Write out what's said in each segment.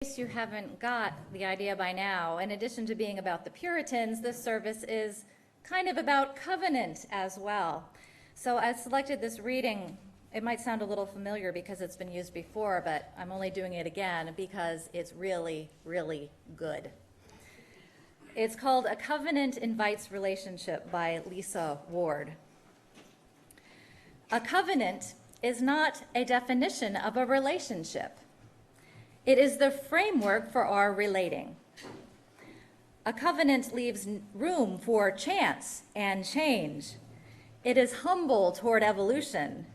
In case you haven't got the idea by now, in addition to being about the Puritans, this service is kind of about covenant as well. So I selected this reading. It might sound a little familiar because it's been used before, but I'm only doing it again because it's really, really good. It's called A Covenant Invites Relationship by Lisa Ward. A covenant is not a definition of a relationship. It is the framework for our relating. A covenant leaves room for chance and change. It is humble toward evolution.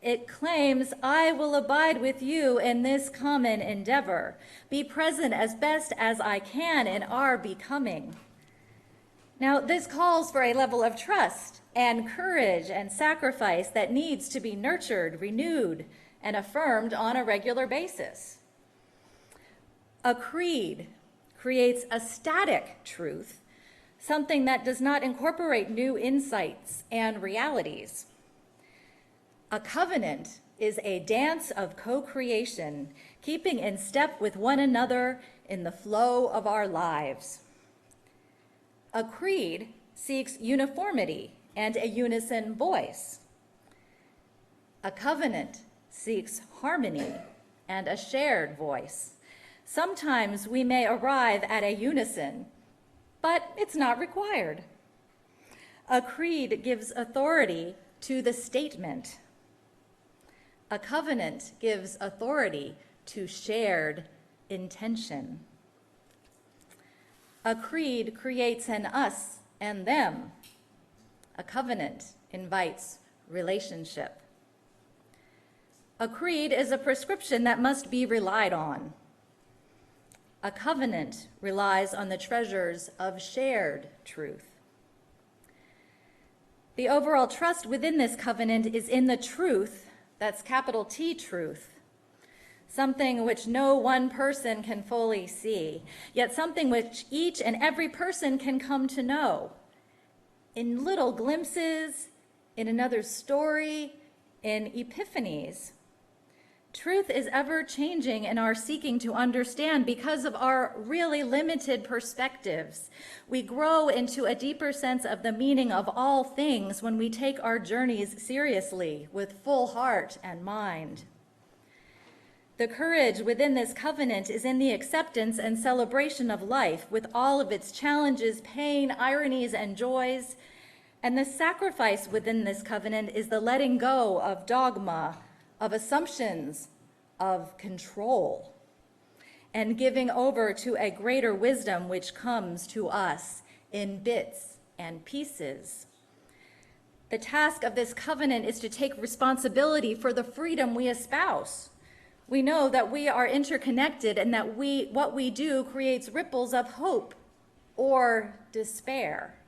It claims, I will abide with you in this common endeavor, be present as best as I can in our becoming. Now, this calls for a level of trust and courage and sacrifice that needs to be nurtured, renewed, and affirmed on a regular basis. A creed creates a static truth, something that does not incorporate new insights and realities. A covenant is a dance of co-creation, keeping in step with one another in the flow of our lives. A creed seeks uniformity and a unison voice. A covenant seeks harmony and a shared voice. Sometimes we may arrive at a unison, but it's not required. A creed gives authority to the statement. A covenant gives authority to shared intention. A creed creates an us and them. A covenant invites relationship. A creed is a prescription that must be relied on. A covenant relies on the treasures of shared truth. The overall trust within this covenant is in the truth, that's capital T truth, something which no one person can fully see, yet something which each and every person can come to know in little glimpses, in another story, in epiphanies. Truth is ever changing in our seeking to understand because of our really limited perspectives. We grow into a deeper sense of the meaning of all things when we take our journeys seriously with full heart and mind. The courage within this covenant is in the acceptance and celebration of life with all of its challenges, pain, ironies, and joys. And the sacrifice within this covenant is the letting go of dogma, of assumptions, of control, and giving over to a greater wisdom which comes to us in bits and pieces. The task of this covenant is to take responsibility for the freedom we espouse. We know that we are interconnected and that what we do creates ripples of hope or despair,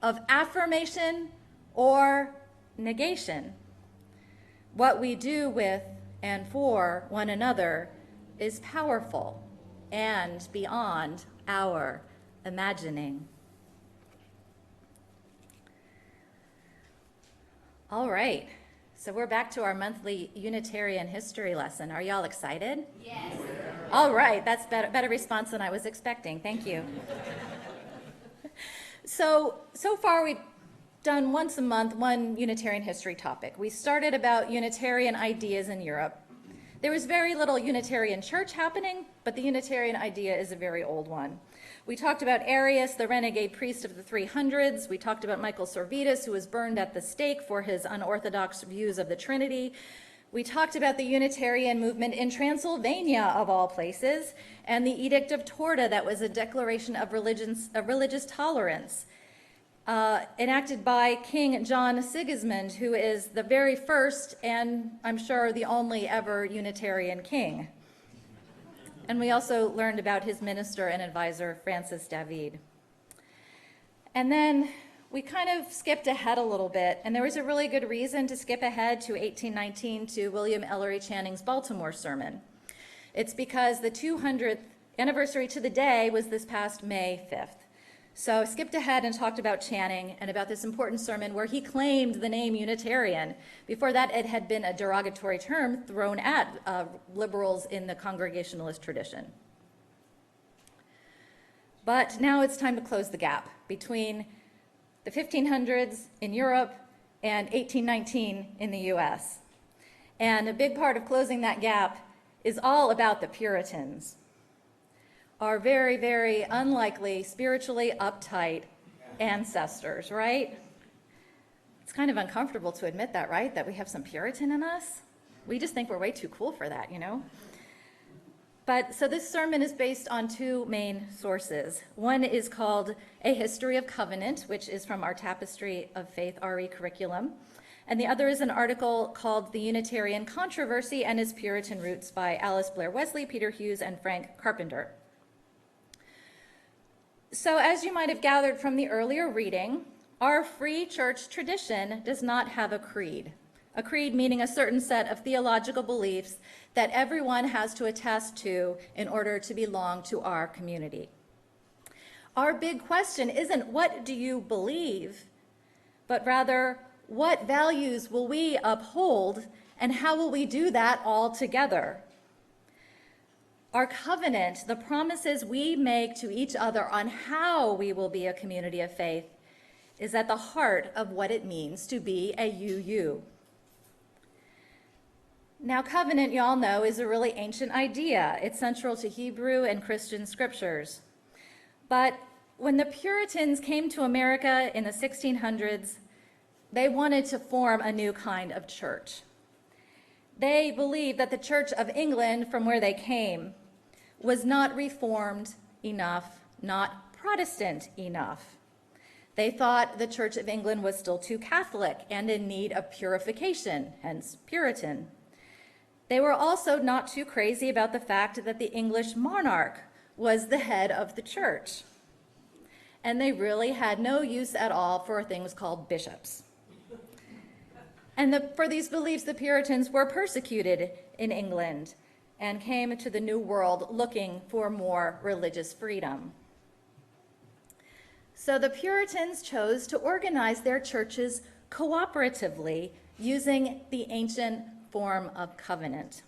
of affirmation or negation. What we do with and for one another is powerful and beyond our imagining. All right, so we're back to our monthly Unitarian history lesson. Are y'all excited? Yes. All right, that's better response than I was expecting. Thank you. So far we've done once a month one Unitarian history topic. We started about Unitarian ideas in Europe. There was very little Unitarian church happening, but the Unitarian idea is a very old one. We talked about Arius, the renegade priest of the 300s. We talked about Michael Servetus, who was burned at the stake for his unorthodox views of the Trinity. We talked about the Unitarian movement in Transylvania, of all places, and the Edict of Torda, that was a declaration of religious tolerance. Enacted by King John Sigismund, who is the very first and I'm sure the only ever Unitarian king. And we also learned about his minister and advisor, Francis David. And then we kind of skipped ahead a little bit, and there was a really good reason to skip ahead to 1819 to William Ellery Channing's Baltimore sermon. It's because the 200th anniversary to the day was this past May 5th. So I skipped ahead and talked about Channing and about this important sermon where he claimed the name Unitarian. Before that, it had been a derogatory term thrown at liberals in the Congregationalist tradition. But now it's time to close the gap between the 1500s in Europe and 1819 in the US. And a big part of closing that gap is all about the Puritans, our very, very unlikely, spiritually uptight ancestors, right? It's kind of uncomfortable to admit that, right? That we have some Puritan in us. We just think we're way too cool for that, you know? But so this sermon is based on two main sources. One is called A History of Covenant, which is from our Tapestry of Faith RE curriculum. And the other is an article called The Unitarian Controversy and Its Puritan Roots by Alice Blair Wesley, Peter Hughes, and Frank Carpenter. So as you might have gathered from the earlier reading, our free church tradition does not have a creed. A creed meaning a certain set of theological beliefs that everyone has to attest to in order to belong to our community. Our big question isn't what do you believe, but rather what values will we uphold and how will we do that all together? Our covenant, the promises we make to each other on how we will be a community of faith, is at the heart of what it means to be a UU. Now, covenant, you all know, is a really ancient idea. It's central to Hebrew and Christian scriptures. But when the Puritans came to America in the 1600s, they wanted to form a new kind of church. They believed that the Church of England, from where they came, was not Reformed enough, not Protestant enough. They thought the Church of England was still too Catholic and in need of purification, hence Puritan. They were also not too crazy about the fact that the English monarch was the head of the church. And they really had no use at all for things called bishops. And for these beliefs, the Puritans were persecuted in England and came to the New World looking for more religious freedom. So the Puritans chose to organize their churches cooperatively using the ancient form of covenant.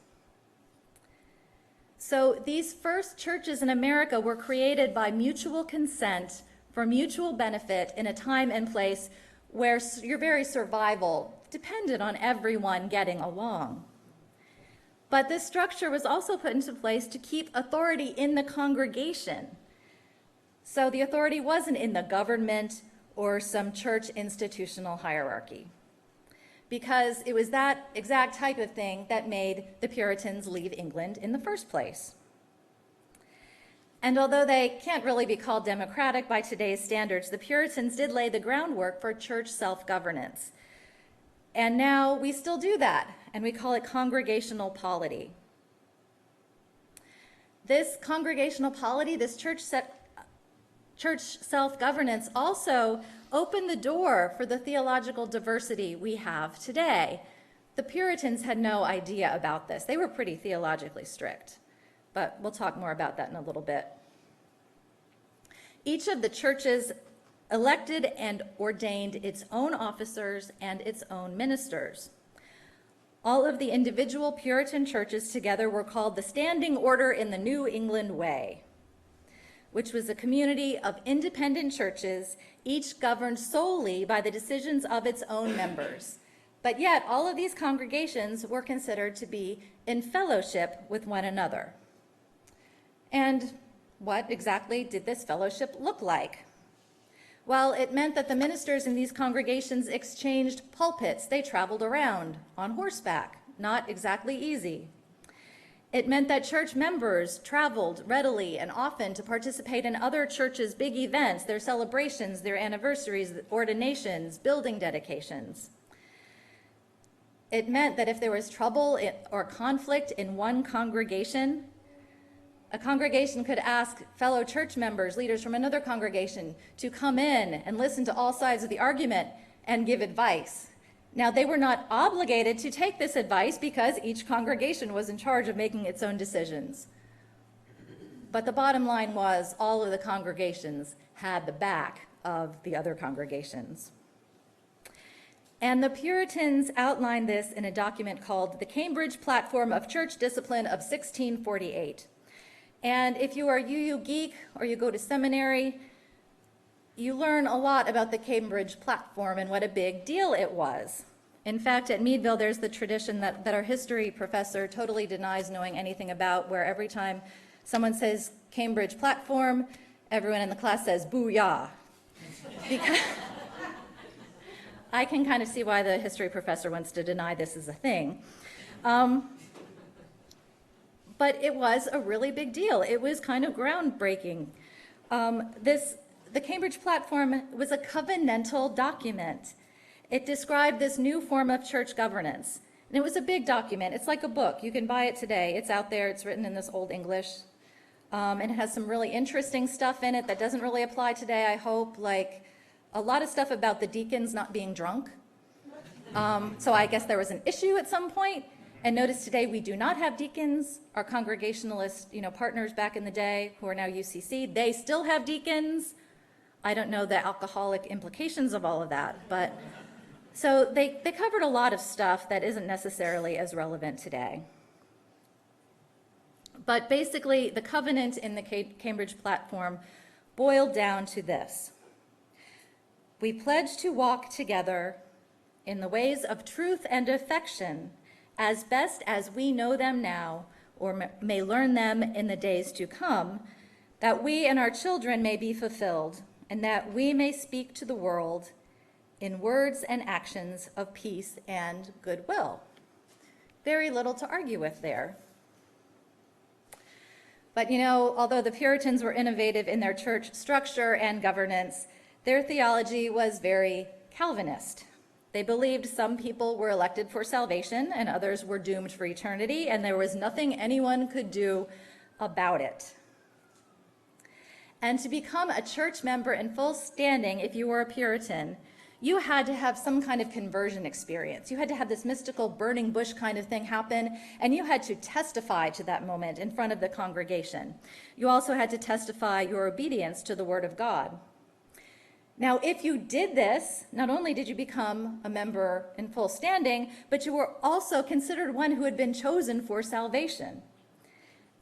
So these first churches in America were created by mutual consent for mutual benefit in a time and place where your very survival depended on everyone getting along. But this structure was also put into place to keep authority in the congregation. So the authority wasn't in the government or some church institutional hierarchy, because it was that exact type of thing that made the Puritans leave England in the first place. And although they can't really be called democratic by today's standards, the Puritans did lay the groundwork for church self-governance. And now we still do that, and we call it congregational polity. This congregational polity, this church self-governance also opened the door for the theological diversity we have today. The Puritans had no idea about this. They were pretty theologically strict, but we'll talk more about that in a little bit. Each of the churches elected and ordained its own officers and its own ministers. All of the individual Puritan churches together were called the Standing Order in the New England Way, which was a community of independent churches, each governed solely by the decisions of its own members. But yet, all of these congregations were considered to be in fellowship with one another. And what exactly did this fellowship look like? Well, it meant that the ministers in these congregations exchanged pulpits. They traveled around on horseback, not exactly easy. It meant that church members traveled readily and often to participate in other churches' big events, their celebrations, their anniversaries, ordinations, building dedications. It meant that if there was trouble or conflict in one congregation, a congregation could ask fellow church members, leaders from another congregation, to come in and listen to all sides of the argument and give advice. Now, they were not obligated to take this advice because each congregation was in charge of making its own decisions. But the bottom line was all of the congregations had the back of the other congregations. And the Puritans outlined this in a document called the Cambridge Platform of Church Discipline of 1648. And if you are UU geek or you go to seminary, you learn a lot about the Cambridge Platform and what a big deal it was. In fact, at Meadville, there's the tradition that our history professor totally denies knowing anything about, where every time someone says Cambridge Platform, everyone in the class says, booyah. Because I can kind of see why the history professor wants to deny this is a thing. But it was a really big deal. It was kind of groundbreaking. The Cambridge Platform was a covenantal document. It described this new form of church governance. And it was a big document. It's like a book. You can buy it today. It's out there. It's written in this old English. And it has some really interesting stuff in it that doesn't really apply today, I hope, like a lot of stuff about the deacons not being drunk. So I guess there was an issue at some point. And notice today we do not have deacons. Our Congregationalist, partners back in the day who are now UCC, they still have deacons. I don't know the alcoholic implications of all of that, but so they covered a lot of stuff that isn't necessarily as relevant today. But basically, the covenant in the Cambridge Platform boiled down to this. We pledge to walk together in the ways of truth and affection as best as we know them now or may learn them in the days to come, that we and our children may be fulfilled, and that we may speak to the world in words and actions of peace and goodwill. Very little to argue with there. But although the Puritans were innovative in their church structure and governance, their theology was very Calvinist. They believed some people were elected for salvation and others were doomed for eternity, and there was nothing anyone could do about it. And to become a church member in full standing, if you were a Puritan, you had to have some kind of conversion experience. You had to have this mystical burning bush kind of thing happen, and you had to testify to that moment in front of the congregation. You also had to testify your obedience to the Word of God. Now, if you did this, not only did you become a member in full standing, but you were also considered one who had been chosen for salvation.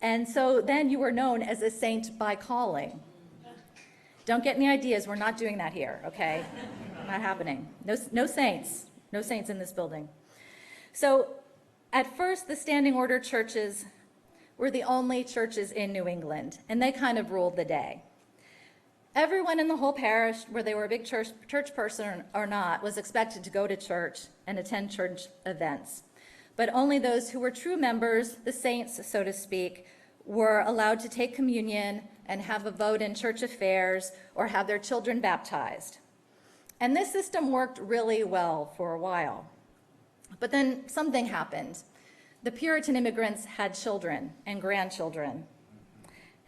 And so then you were known as a saint by calling. Don't get any ideas. We're not doing that here, okay? Not happening. No saints. No saints in this building. So at first, the standing order churches were the only churches in New England, and they kind of ruled the day. Everyone in the whole parish, whether they were a big church person or not, was expected to go to church and attend church events. But only those who were true members, the saints, so to speak, were allowed to take communion and have a vote in church affairs or have their children baptized. And this system worked really well for a while. But then something happened. The Puritan immigrants had children and grandchildren.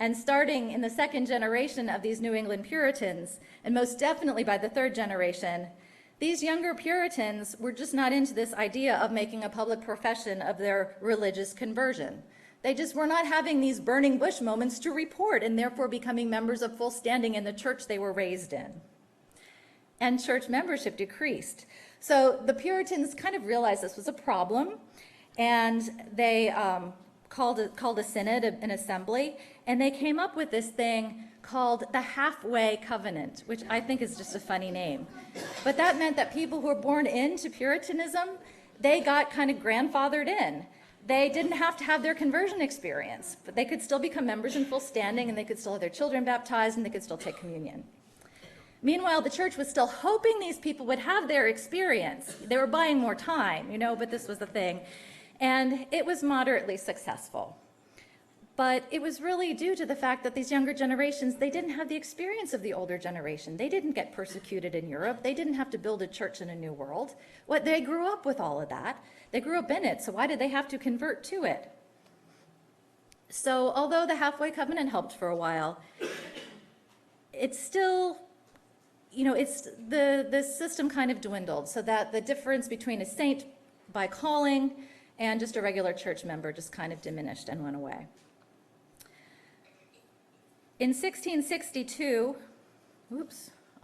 And starting in the second generation of these New England Puritans, and most definitely by the third generation, these younger Puritans were just not into this idea of making a public profession of their religious conversion. They just were not having these burning bush moments to report and therefore becoming members of full standing in the church they were raised in. And church membership decreased. So the Puritans kind of realized this was a problem, and they called a synod, an assembly, and they came up with this thing called the Halfway Covenant, which I think is just a funny name. But that meant that people who were born into Puritanism, they got kind of grandfathered in. They didn't have to have their conversion experience, but they could still become members in full standing, and they could still have their children baptized, and they could still take communion. Meanwhile, the church was still hoping these people would have their experience. They were buying more time, but this was the thing. And it was moderately successful. But it was really due to the fact that these younger generations, they didn't have the experience of the older generation. They didn't get persecuted in Europe. They didn't have to build a church in a new world. They grew up with all of that. They grew up in it, so why did they have to convert to it? So although the Halfway Covenant helped for a while, it's still, the system kind of dwindled, so that the difference between a saint by calling and just a regular church member just kind of diminished and went away. In 1662,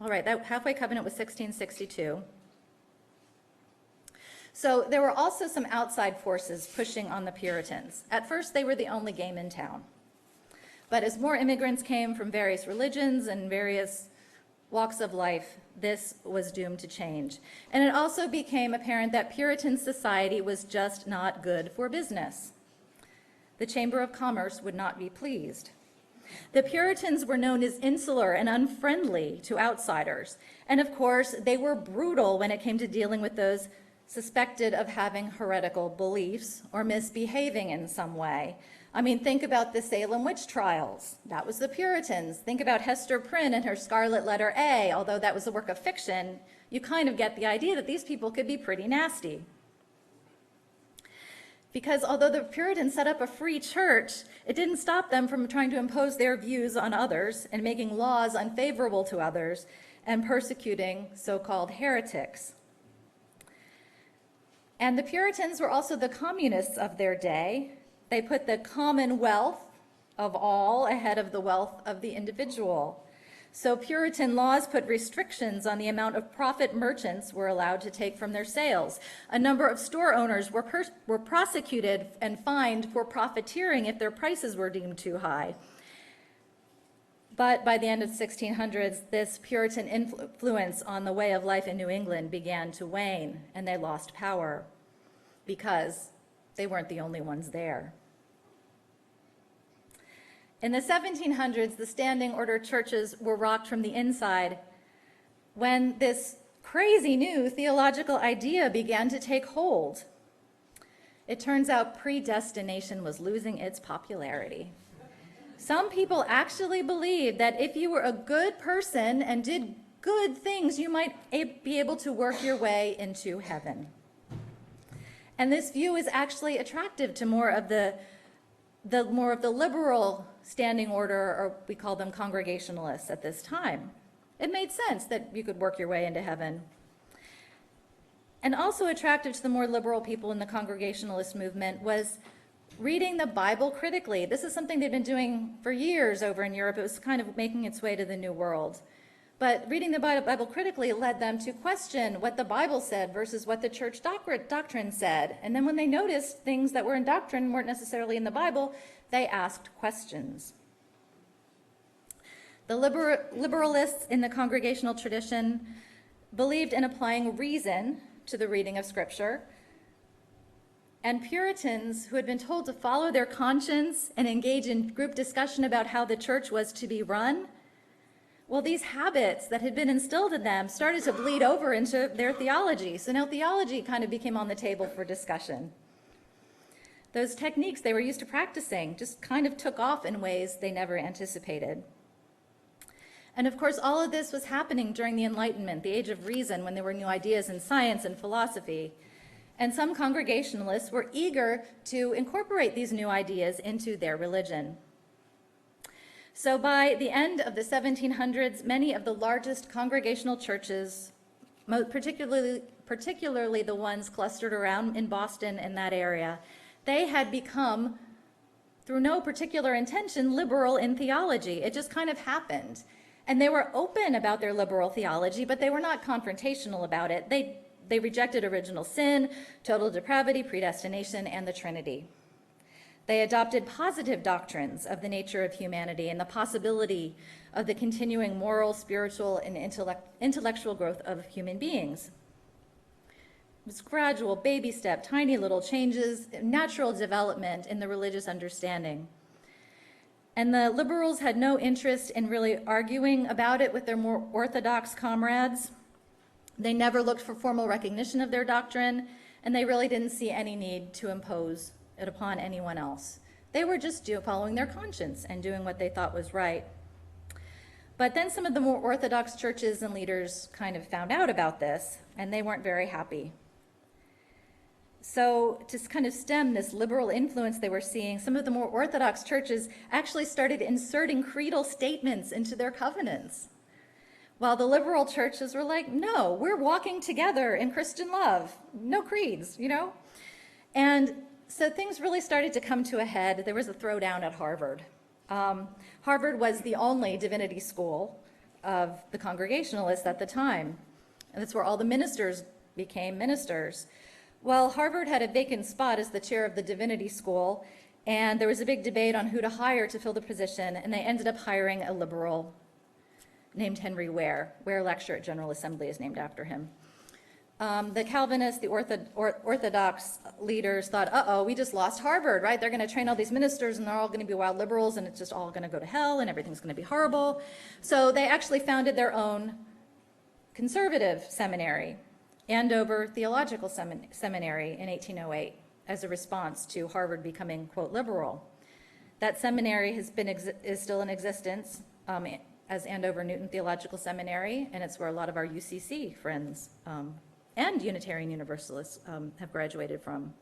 that halfway covenant was 1662. So there were also some outside forces pushing on the Puritans. At first, they were the only game in town. But as more immigrants came from various religions and various walks of life, this was doomed to change. And it also became apparent that Puritan society was just not good for business. The Chamber of Commerce would not be pleased. The Puritans were known as insular and unfriendly to outsiders. And of course, they were brutal when it came to dealing with those suspected of having heretical beliefs or misbehaving in some way. I mean, think about the Salem witch trials. That was the Puritans. Think about Hester Prynne and her Scarlet Letter A. Although that was a work of fiction, you kind of get the idea that these people could be pretty nasty. Because although the Puritans set up a free church, it didn't stop them from trying to impose their views on others and making laws unfavorable to others and persecuting so-called heretics. And the Puritans were also the communists of their day. They put the commonwealth of all ahead of the wealth of the individual. So Puritan laws put restrictions on the amount of profit merchants were allowed to take from their sales. A number of store owners were prosecuted and fined for profiteering if their prices were deemed too high. But by the end of the 1600s, this Puritan influence on the way of life in New England began to wane, and they lost power because they weren't the only ones there. In the 1700s, the standing order churches were rocked from the inside when this crazy new theological idea began to take hold. It turns out predestination was losing its popularity. Some people actually believed that if you were a good person and did good things, you might be able to work your way into heaven. And this view is actually attractive to more of the liberal standing order, or we call them Congregationalists at this time. It made sense that you could work your way into heaven. And also attractive to the more liberal people in the Congregationalist movement was reading the Bible critically. This is something they've been doing for years over in Europe. It was kind of making its way to the New World. But reading the Bible critically led them to question what the Bible said versus what the church doctrine said. And then when they noticed things that were in doctrine weren't necessarily in the Bible, they asked questions. The liberalists in the congregational tradition believed in applying reason to the reading of Scripture. And Puritans, who had been told to follow their conscience and engage in group discussion about how the church was to be run, well, these habits that had been instilled in them started to bleed over into their theology. So now theology kind of became on the table for discussion. Those techniques they were used to practicing just kind of took off in ways they never anticipated. And of course, all of this was happening during the Enlightenment, the Age of Reason, when there were new ideas in science and philosophy. And some Congregationalists were eager to incorporate these new ideas into their religion. So by the end of the 1700s, many of the largest congregational churches, particularly the ones clustered around in Boston and that area, they had become, through no particular intention, liberal in theology. It just kind of happened. And they were open about their liberal theology, but they were not confrontational about it. They rejected original sin, total depravity, predestination, and the Trinity. They adopted positive doctrines of the nature of humanity and the possibility of the continuing moral, spiritual, and intellectual growth of human beings. It was gradual, baby step, tiny little changes, natural development in the religious understanding. And the liberals had no interest in really arguing about it with their more orthodox comrades. They never looked for formal recognition of their doctrine, and they really didn't see any need to impose it upon anyone else. They were just following their conscience and doing what they thought was right. But then some of the more orthodox churches and leaders kind of found out about this, and they weren't very happy. So to kind of stem this liberal influence they were seeing, some of the more orthodox churches actually started inserting creedal statements into their covenants. While the liberal churches were like, no, we're walking together in Christian love, no creeds, And so things really started to come to a head. There was a throwdown at Harvard. Harvard was the only divinity school of the Congregationalists at the time. And that's where all the ministers became ministers. Well, Harvard had a vacant spot as the chair of the divinity school, and there was a big debate on who to hire to fill the position, and they ended up hiring a liberal named Henry Ware. Ware Lecture at General Assembly is named after him. The Calvinists, the Orthodox leaders thought, uh-oh, we just lost Harvard, right? They're going to train all these ministers, and they're all going to be wild liberals, and it's just all going to go to hell, and everything's going to be horrible. So they actually founded their own conservative seminary, Andover Theological Seminary, in 1808, as a response to Harvard becoming, quote, liberal. That seminary is still in existence as Andover Newton Theological Seminary, and it's where a lot of our UCC friends and Unitarian Universalists have graduated from.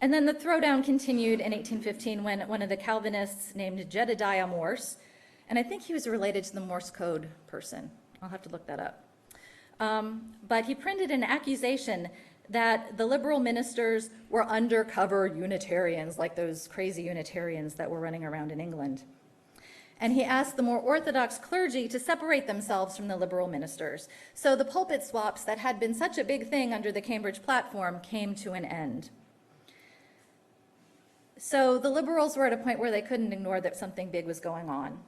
And then the throwdown continued in 1815 when one of the Calvinists named Jedediah Morse, and I think he was related to the Morse code person. I'll have to look that up. But he printed an accusation that the liberal ministers were undercover Unitarians, like those crazy Unitarians that were running around in England. And he asked the more orthodox clergy to separate themselves from the liberal ministers. So the pulpit swaps that had been such a big thing under the Cambridge platform came to an end. So the liberals were at a point where they couldn't ignore that something big was going on,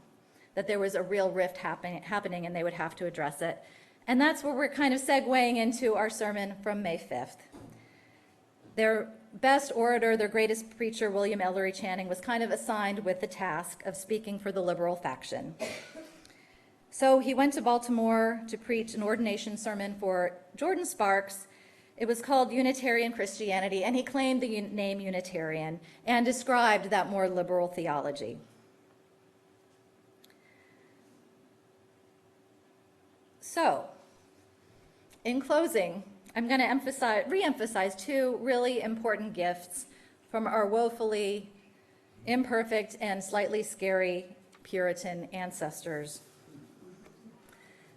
that there was a real rift happening and they would have to address it. And that's where we're kind of segueing into our sermon from May 5th. Their best orator, their greatest preacher, William Ellery Channing, was kind of assigned with the task of speaking for the liberal faction. So he went to Baltimore to preach an ordination sermon for Jordan Sparks. It was called Unitarian Christianity, and he claimed the name Unitarian and described that more liberal theology. So, in closing, I'm going to re-emphasize two really important gifts from our woefully imperfect and slightly scary Puritan ancestors.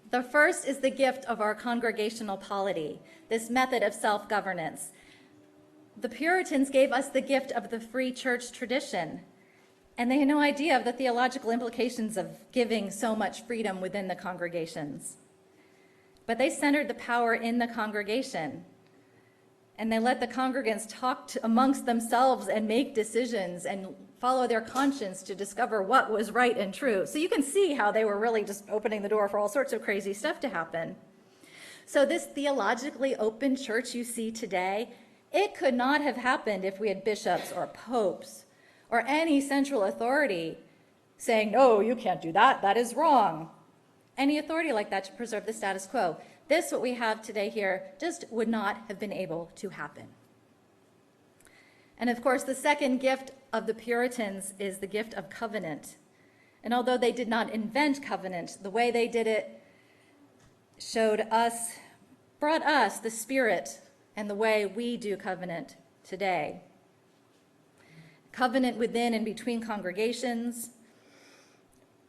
The first is the gift of our congregational polity, this method of self-governance. The Puritans gave us the gift of the free church tradition, and they had no idea of the theological implications of giving so much freedom within the congregations. But they centered the power in the congregation, and they let the congregants talk amongst themselves and make decisions and follow their conscience to discover what was right and true. So you can see how they were really just opening the door for all sorts of crazy stuff to happen. So this theologically open church you see today, it could not have happened if we had bishops or popes or any central authority saying, no, you can't do that, that is wrong. Any authority like that to preserve the status quo. This, what we have today here, just would not have been able to happen. And of course, the second gift of the Puritans is the gift of covenant. And although they did not invent covenant, the way they did it brought us the spirit and the way we do covenant today. Covenant within and between congregations,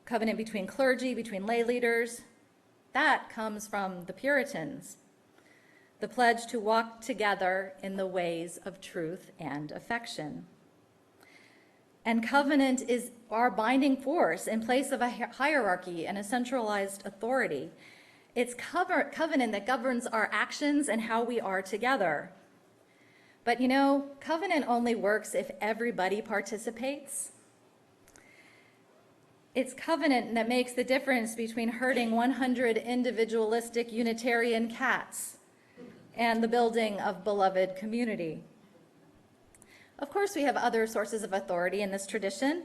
covenant between clergy, between lay leaders, that comes from the Puritans. The pledge to walk together in the ways of truth and affection. And covenant is our binding force in place of a hierarchy and a centralized authority. It's covenant that governs our actions and how we are together. But you know, covenant only works if everybody participates. It's covenant that makes the difference between herding 100 individualistic Unitarian cats and the building of beloved community. Of course, we have other sources of authority in this tradition.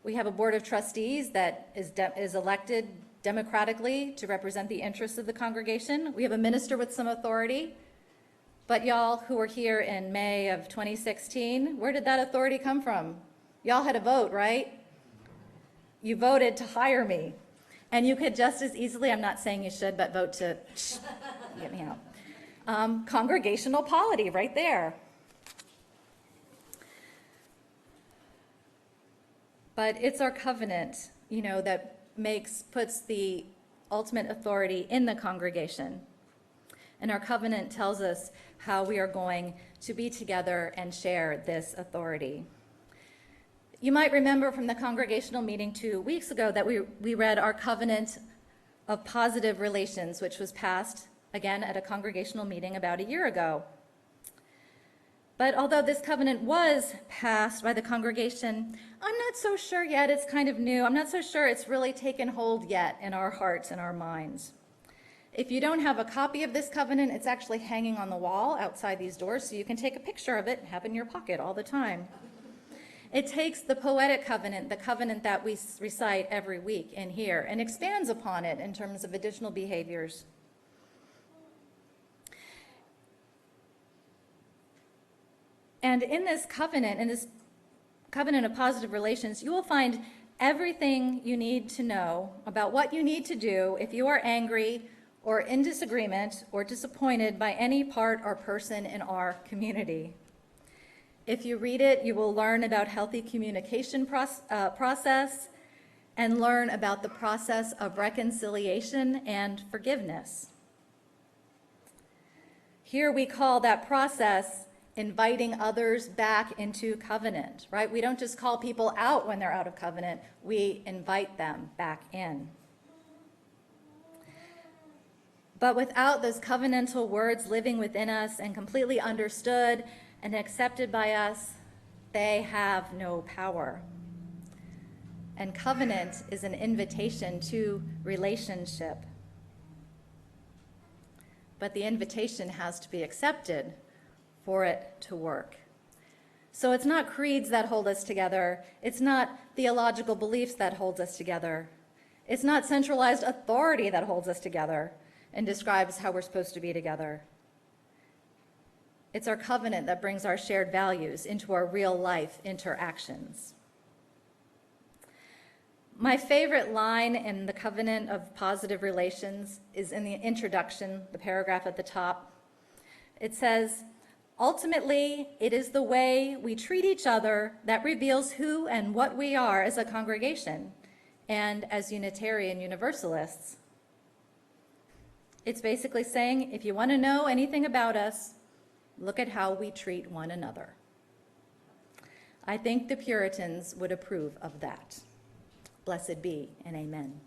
We have a board of trustees that is elected democratically to represent the interests of the congregation. We have a minister with some authority. But y'all who were here in May of 2016, where did that authority come from? Y'all had a vote, right? You voted to hire me. And you could just as easily, I'm not saying you should, but vote to get me out. Congregational polity right there. But it's our covenant, that puts the ultimate authority in the congregation. And our covenant tells us how we are going to be together and share this authority. You might remember from the congregational meeting 2 weeks ago that we read our covenant of positive relations, which was passed again at a congregational meeting about a year ago. But although this covenant was passed by the congregation, I'm not so sure yet. It's kind of new. I'm not so sure it's really taken hold yet in our hearts and our minds. If you don't have a copy of this covenant, it's actually hanging on the wall outside these doors, so you can take a picture of it and have it in your pocket all the time. It takes the poetic covenant, the covenant that we recite every week in here, and expands upon it in terms of additional behaviors. And in this covenant of positive relations, you will find everything you need to know about what you need to do if you are angry or in disagreement or disappointed by any part or person in our community. If you read it, you will learn about healthy communication process and learn about the process of reconciliation and forgiveness. Here we call that process inviting others back into covenant, right? We don't just call people out when they're out of covenant, we invite them back in. But without those covenantal words living within us and completely understood and accepted by us, they have no power. And covenant is an invitation to relationship. But the invitation has to be accepted for it to work. So it's not creeds that hold us together. It's not theological beliefs that hold us together. It's not centralized authority that holds us together and describes how we're supposed to be together. It's our covenant that brings our shared values into our real life interactions. My favorite line in the covenant of positive relations is in the introduction, the paragraph at the top. It says, "Ultimately, it is the way we treat each other that reveals who and what we are as a congregation and as Unitarian Universalists." It's basically saying, if you want to know anything about us, look at how we treat one another. I think the Puritans would approve of that. Blessed be and amen.